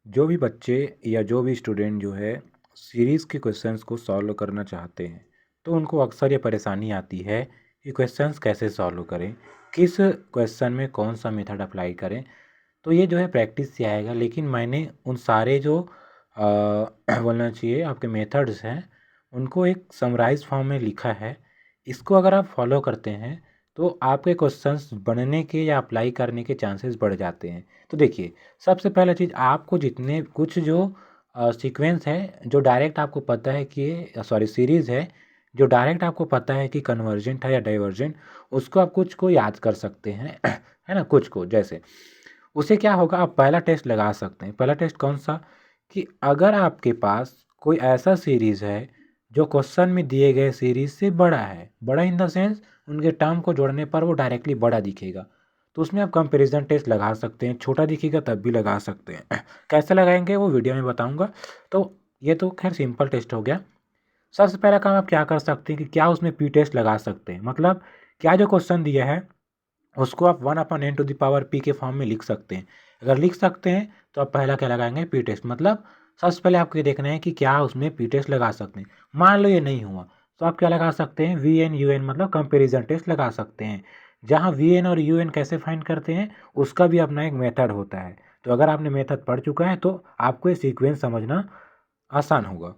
जो भी बच्चे या जो भी स्टूडेंट जो है सीरीज़ के क्वेश्चंस को सॉल्व करना चाहते हैं, तो उनको अक्सर ये परेशानी आती है कि क्वेश्चंस कैसे सॉल्व करें, किस क्वेश्चन में कौन सा मेथड अप्लाई करें। तो ये जो है प्रैक्टिस से आएगा, लेकिन मैंने उन सारे जो बोलना चाहिए आपके मेथड्स हैं, उनको एक समराइज फॉर्म में लिखा है। इसको अगर आप फॉलो करते हैं तो आपके क्वेश्चंस बनने के या अप्लाई करने के चांसेस बढ़ जाते हैं। तो देखिए, सबसे पहला चीज़ आपको जितने कुछ जो सीक्वेंस है, जो डायरेक्ट आपको पता है कि ये सॉरी सीरीज़ है, जो डायरेक्ट आपको पता है कि कन्वर्जेंट है या डाइवर्जेंट, उसको आप कुछ को याद कर सकते हैं है ना, कुछ को। जैसे उसे क्या होगा, आप पहला टेस्ट लगा सकते हैं। पहला टेस्ट कौन सा, कि अगर आपके पास कोई ऐसा सीरीज़ है जो क्वेश्चन में दिए गए सीरीज़ से बड़ा है, बड़ा इन द सेंस उनके टर्म को जोड़ने पर वो डायरेक्टली बड़ा दिखेगा, तो उसमें आप कंपैरिजन टेस्ट लगा सकते हैं। छोटा दिखेगा तब भी लगा सकते हैं। कैसे लगाएंगे वो वीडियो में बताऊंगा। तो ये तो खैर सिंपल टेस्ट हो गया। सबसे पहला काम आप क्या कर सकते हैं कि क्या उसमें पी टेस्ट लगा सकते हैं, मतलब क्या जो क्वेश्चन दिया है उसको आप 1/n⁴ के फॉर्म में लिख सकते हैं। अगर लिख सकते हैं तो आप पहला क्या लगाएंगे, पी टेस्ट। मतलब सबसे पहले आपको ये देखना है कि क्या उसमें पी टेस्ट लगा सकते हैं। मान लो ये नहीं हुआ तो आप क्या लगा सकते हैं, वी एन यू एन, मतलब कंपेरिजन टेस्ट लगा सकते हैं। जहाँ वी एन और यू एन कैसे फाइंड करते हैं उसका भी अपना एक मेथड होता है। तो अगर आपने मेथड पढ़ चुका है तो आपको ये सीक्वेंस समझना आसान होगा।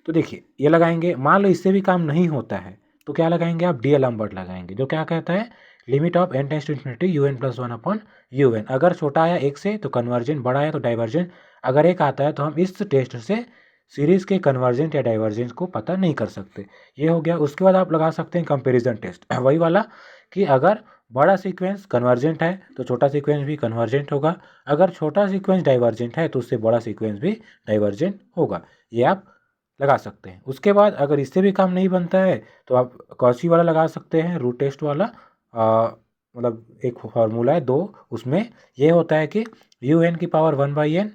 तो देखिए ये लगाएंगे। मान लो इससे भी काम नहीं होता है तो क्या लगाएंगे, आप डी एल एम्बर्ट लगाएंगे, जो क्या कहता है, limit of n tends to infinity u n plus one upon u n. अगर छोटा आया एक से तो कन्वर्जेंट, बड़ा आया तो डाइवर्जेंट। अगर एक आता है तो हम इस टेस्ट से सीरीज़ के कन्वर्जेंट या डाइवर्जेंस को पता नहीं कर सकते। ये हो गया। उसके बाद आप लगा सकते हैं कंपैरिजन टेस्ट, वही वाला कि अगर बड़ा सीक्वेंस कन्वर्जेंट है तो छोटा सीक्वेंस भी कन्वर्जेंट होगा, अगर छोटा सीक्वेंस डाइवर्जेंट है तो उससे बड़ा सीक्वेंस भी डाइवर्जेंट होगा। ये आप लगा सकते हैं। उसके बाद अगर इससे भी काम नहीं बनता है तो आप कौशी वाला लगा सकते हैं, रूट टेस्ट वाला। मतलब एक फार्मूला है दो, उसमें ये होता है कि यू एन की पावर 1/n,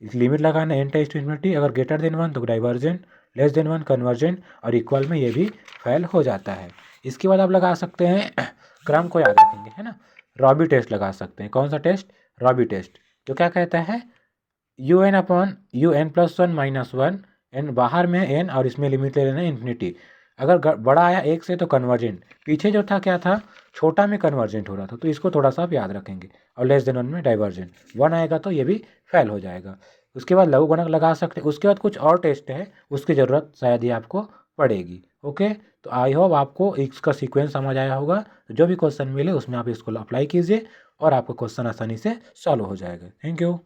लिमिट लगाना n टेंस टू इन्फिनिटी, अगर ग्रेटर देन 1 तो डाइवर्जेंट, लेस देन 1 कन्वर्जेंट, और इक्वल में ये भी फेल हो जाता है। इसके बाद आप लगा सकते हैं क्रम को याद रखेंगे, है ना, रॉबी टेस्ट लगा सकते हैं। कौन सा टेस्ट, रॉबी टेस्ट, जो क्या कहता है, u n upon u n plus one minus one, n बाहर में एन और इसमें लिमिट ले लेना इन्फिनिटी। अगर बड़ा आया एक से तो कन्वर्जेंट, पीछे जो था क्या था, छोटा में कन्वर्जेंट हो रहा था, तो इसको थोड़ा सा आप याद रखेंगे। और लेस देन वन में डाइवर्जेंट, वन आएगा तो ये भी फेल हो जाएगा। उसके बाद लघु गुणक लगा सकते हैं। उसके बाद कुछ और टेस्ट है, उसकी ज़रूरत शायद ही आपको पड़ेगी। ओके, तो आई होप आपको इसका सीक्वेंस समझ आया होगा। तो जो भी क्वेश्चन मिले उसमें आप इसको अप्लाई कीजिए और आपका क्वेश्चन आसानी से सॉल्व हो जाएगा। Thank you.